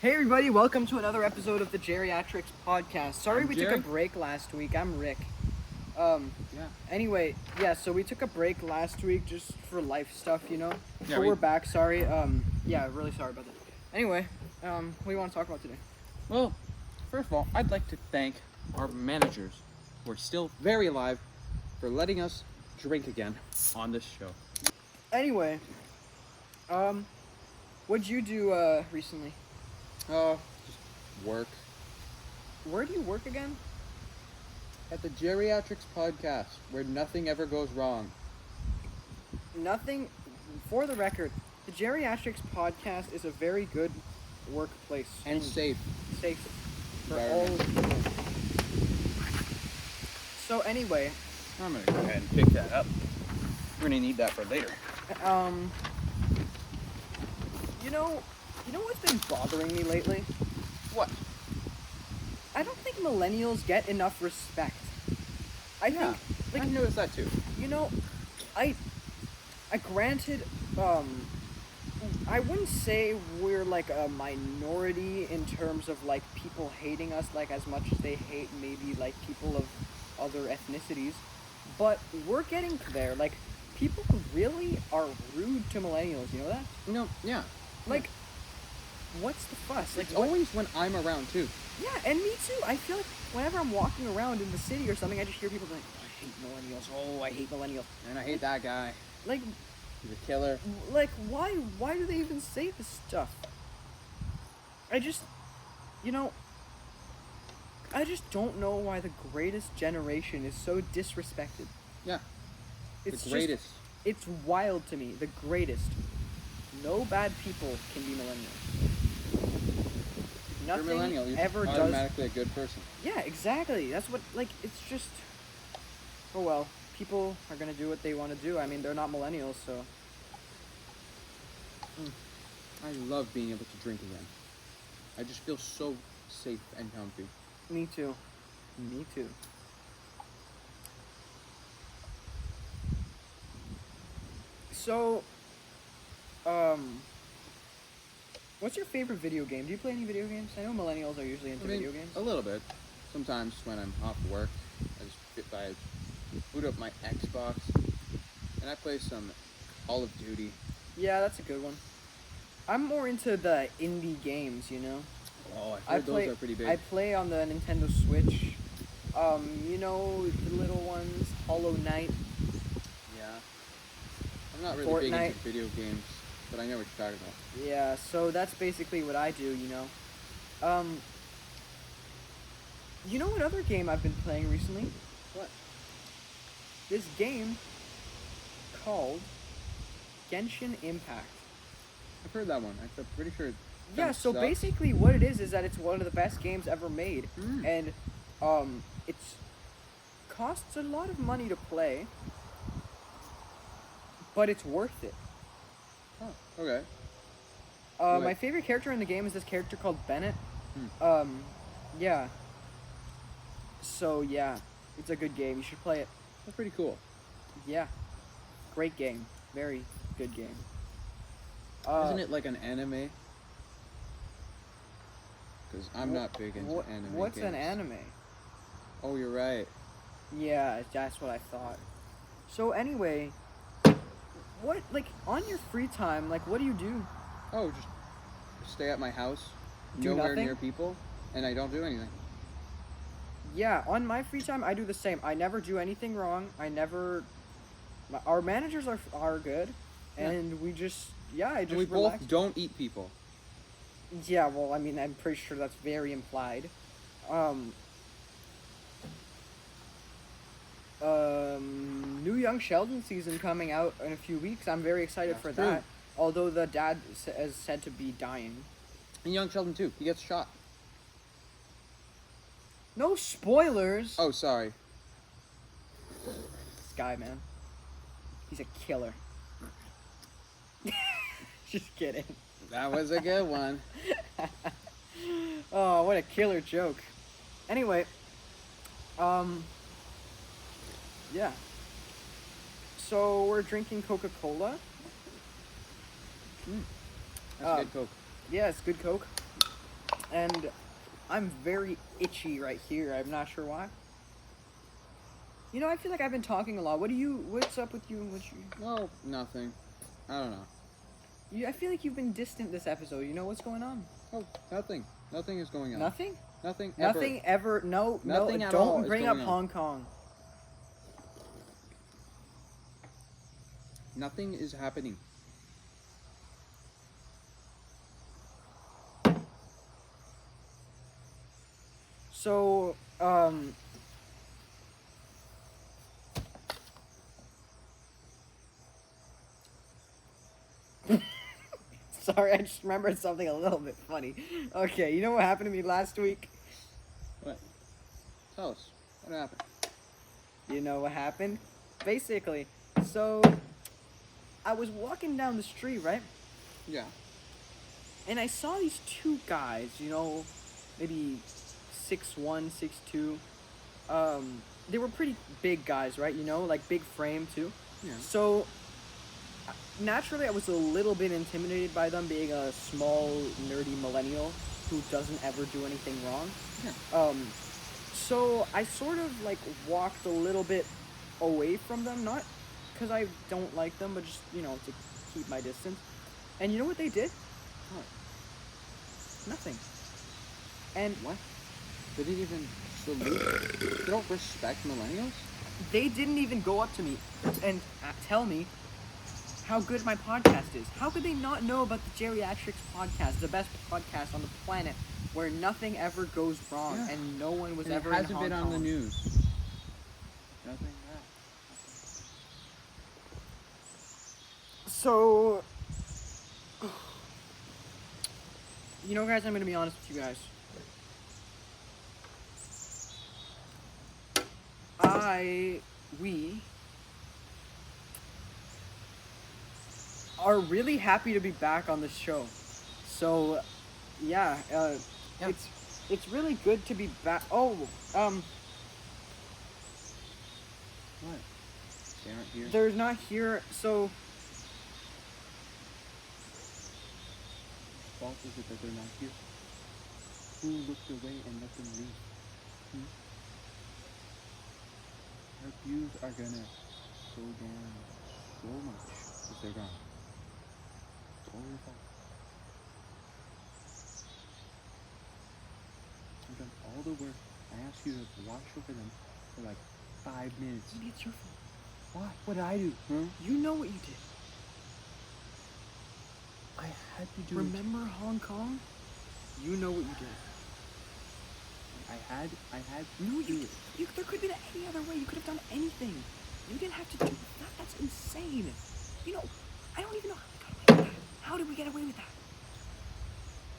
Hey everybody, welcome to another episode of the Geriatrics podcast. Sorry I'm we Jerry. took a break last week. I'm Rick. Yeah. Anyway, yeah, so we took a break last week just for life stuff, you know? Yeah, But we- we're back, sorry. Yeah, really sorry about that. Anyway, what do you want to talk about today? Well, first of all, I'd like to thank our managers, who are still very alive, for letting us drink again on this show. Anyway, what'd you do, recently? Just work Where do you work again? at the Geriatrics podcast, where nothing ever goes wrong. Nothing, for the record, the Geriatrics podcast is a very good workplace. And safe. Safe for all Environment. people. So anyway, I'm gonna go ahead and pick that up. We're gonna need that for later. you know what's been bothering me lately? What? I don't think millennials get enough respect. I Yeah, think, I noticed that too. you know, I granted, I wouldn't say we're like a minority in terms of like people hating us like as much as they hate maybe like people of other ethnicities, but we're getting there. Like, people really are rude to millennials, you know that? No, yeah. Like, what's the fuss? Like, It's always when I'm around too. yeah, and me too. I feel like whenever I'm walking around in the city or something, I just hear people like, oh, I hate millennials. Oh, I hate millennials. And I hate that guy. Like, He's a killer. why do they even say this stuff? I just, you know, I just don't know why the greatest generation is so disrespected. Yeah. It's the greatest. It's wild to me. The greatest. No bad people can be millennials. If you're a Nothing millennial, you're ever does. automatically a good person. Yeah, exactly. That's what, like, it's just. Oh well, people are gonna do what they want to do. I mean, they're not millennials, so. I love being able to drink again. I just feel so safe and comfy. Me too. Me too. So, what's your favorite video game? Do you play any video games? I know millennials are usually into video games. A little bit. Sometimes when I'm off work, I boot up my Xbox and I play some Call of Duty. Yeah, that's a good one. I'm more into the indie games, you know? Oh, I heard those are pretty big. I play on the Nintendo Switch. You know, the little ones, Hollow Knight. Yeah. I'm not really big Fortnite. into video games, but I know what you're talking about. Yeah, so that's basically what I do, you know? You know what other game I've been playing recently? What? This game called Genshin Impact. I've heard that one. I'm pretty sure. Yeah, so sucks. basically what it is that it's one of the best games ever made. Mm. And it's costs a lot of money to play, but it's worth it. Oh, okay. My Right. favorite character in the game is this character called Bennett. Hmm. Yeah. So yeah, it's a good game. You should play it. That's pretty cool. Yeah. Great game. Very good game. Isn't it like an anime? Because I'm not big into anime What's games. an anime? Oh, you're right. Yeah, that's what I thought. So anyway, what, like, on your free time, like, what do you do? Oh, just stay at my house, Do nowhere nothing? near people, and I don't do anything. Yeah, on my free time, I do the same. I never do anything wrong. Our managers are good, and we just, I just And we relax. both don't eat people. Yeah, well, I mean, I'm pretty sure that's very implied. New Young Sheldon season coming out in a few weeks. I'm very excited That's for true. that. Although the dad is said to be dying. And Young Sheldon too. He gets shot. No spoilers. Oh, sorry. This guy, man. He's a killer. Just kidding. That was a good one. Oh, what a killer joke. Anyway, yeah. So we're drinking Coca-Cola. That's good Coke. Yeah, it's good Coke. and I'm very itchy right here. I'm not sure why. You know, I feel like I've been talking a lot. What's up with you? Well, nothing. I don't know. I feel like you've been distant this episode. You know what's going on? Oh, nothing. Nothing is going on. Nothing? Nothing ever. Nothing ever. No, Nothing no. at all Don't is bring up going on. Hong Kong. Nothing is happening. So, sorry, I just remembered something a little bit funny. Okay, you know what happened to me last week? What? Tell us. What happened? You know what happened? Basically, so I was walking down the street, right? Yeah. And I saw these two guys, you know, maybe 6'1", 6'2". They were pretty big guys, right? You know, like big frame too. Yeah. So naturally, I was a little bit intimidated by them being a small, nerdy millennial who doesn't ever do anything wrong. Yeah. So I sort of like walked a little bit away from them, not because I don't like them, but just, you know, to keep my distance. And you know what they did? What? Nothing. And What? They didn't even salute. They don't respect millennials? they didn't even go up to me and tell me how good my podcast is. How could they not know about the Geriatrics podcast, the best podcast on the planet, where nothing ever goes wrong and no one was And ever it hasn't in Hong been Kong. on the news. Nothing. So, you know, guys, I'm gonna be honest with you guys. We are really happy to be back on the show. So, yeah, it's really good to be back. Oh, What? They aren't here. they're not here. So, Fault is it that they're not here? Who looked away and let them leave? Our views are gonna go down so much if they're gone. It's all your fault. I've done all the work. I asked you to watch over them for like 5 minutes. maybe it's your fault. What? What did I do? Huh? You know what you did. I had to do Remember Hong Kong? You know what you did. it. I had No, to do it. there could have been any other way. You could have done anything. You didn't have to do that. That's insane. You know, I don't even know how we got away with that. How did we get away with that?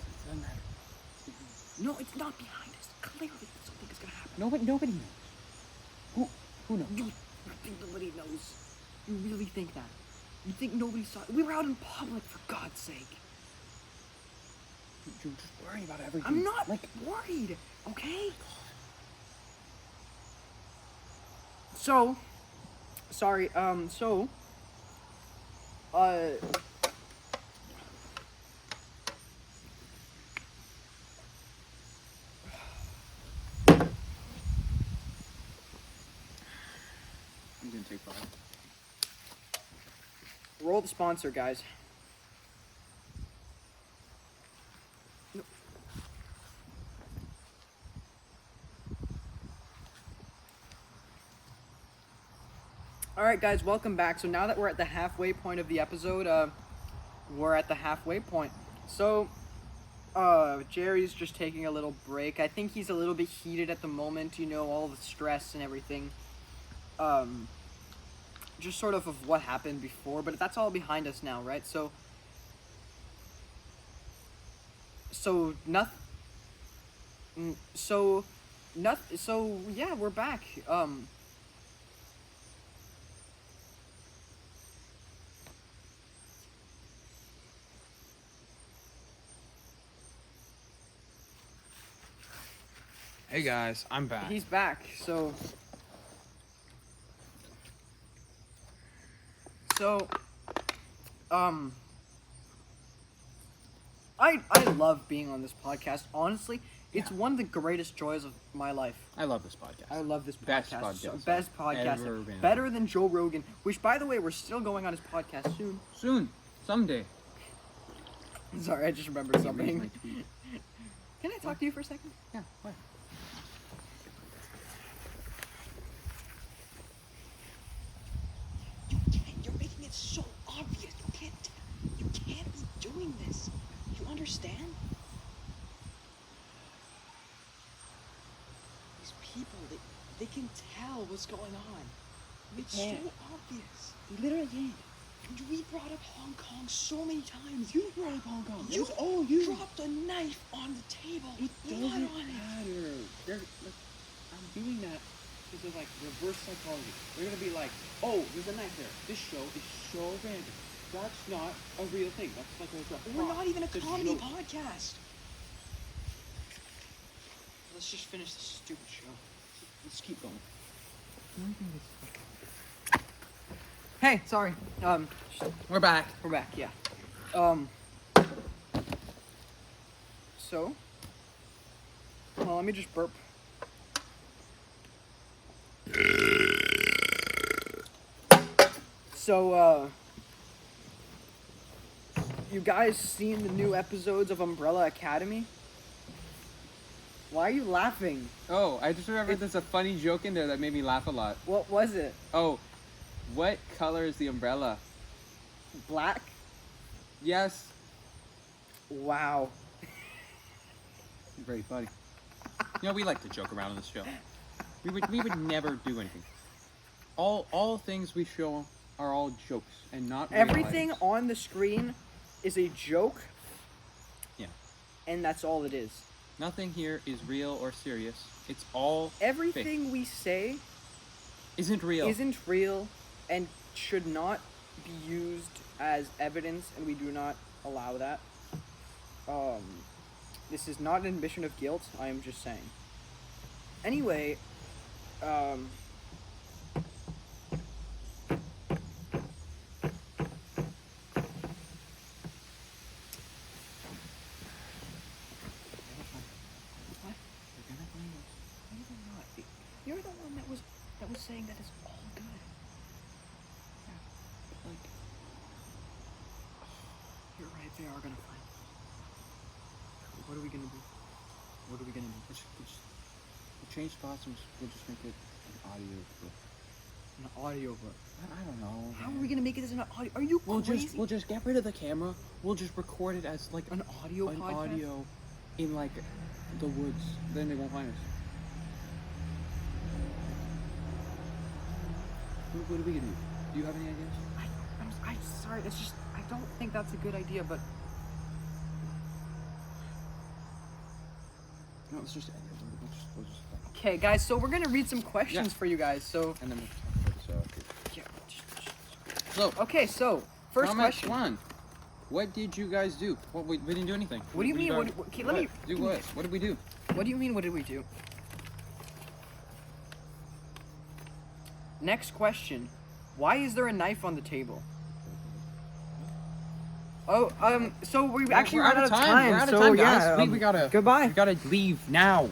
It doesn't matter. No, it's not behind us. Clearly, something is gonna happen. Nobody knows. Who knows? You think nobody knows? You really think that? You think nobody saw it? We were out in public, for God's sake. You're just worrying about everything. I'm not worried, okay? So, sorry, I'm gonna take 5. roll the sponsor, guys. No. Alright, guys, welcome back. So now that we're at the halfway point of the episode, we're at the halfway point. So, Jerry's just taking a little break. I think he's a little bit heated at the moment, you know, all the stress and everything. Just sort of what happened before, but that's all behind us now, right? So yeah, we're back. Hey guys, I'm back. He's back. So I love being on this podcast. Honestly, it's one of the greatest joys of my life. I love this podcast. I love this podcast. Best podcast. Best podcast. Ever been. Better than Joe Rogan, which, by the way, we're still going on his podcast soon. Soon. Someday. Sorry, I just remembered Raise something. my tweet. Can I talk to you for a second? Yeah, what? You're making it so obvious. You can't be doing this. You understand? These people, they can tell what's going on. It's so obvious. They literally can't. We brought up Hong Kong so many times. You brought up Hong Kong. You It was all you. dropped a knife on the table with blood Doesn't on it. matter. I'm doing that because of like reverse psychology. They're gonna be like, oh, there's a knife there. This show is so random. That's not a real thing. That's like a We're not even a It's a comedy joke. podcast. Let's just finish this stupid show. Let's keep going. Hey, sorry. We're back. We're back. Yeah. So. Well, let me just burp. So, you guys seen the new episodes of Umbrella Academy? Why are you laughing? Oh, I just remembered there's a funny joke in there that made me laugh a lot. What was it? Oh, what color is the umbrella? Black? Yes. Wow. Very funny. You know, we like to joke around on this show. We would never do anything. All things we show are all jokes and not real Everything items. on the screen is a joke. Yeah. And that's all it is. Nothing here is real or serious. It's all Everything fake. we say Isn't real. isn't real and should not be used as evidence, and we do not allow that. This is not an admission of guilt, I am just saying. Anyway, you're the one that was saying that it's all good. Like, You're right, they are gonna find. What are we gonna do? What are we gonna do? we'll change spots and we'll just make it an audio book. An audio book. I don't know. How are man. we gonna make it as an audio? Are you crazy? We'll just get rid of the camera. We'll just record it as like An audio an podcast? audio in like the woods. Then they won't find us. What are we gonna do? Do you have any ideas? I'm sorry. It's just I don't think that's a good idea. But No, let's just end it. We'll just okay, guys. So we're gonna read some questions Yeah. for you guys. So and then we'll talk about this. yeah. So, Okay. So first comment question. one. What did you guys do? What we didn't do anything. What do you mean? done? Okay, let me- do what? What did we do? What do you mean? What did we do? Next question. Why is there a knife on the table? Oh, so we actually We're ran out of time. We're out so of time, guys. yeah, We gotta goodbye. We gotta leave now.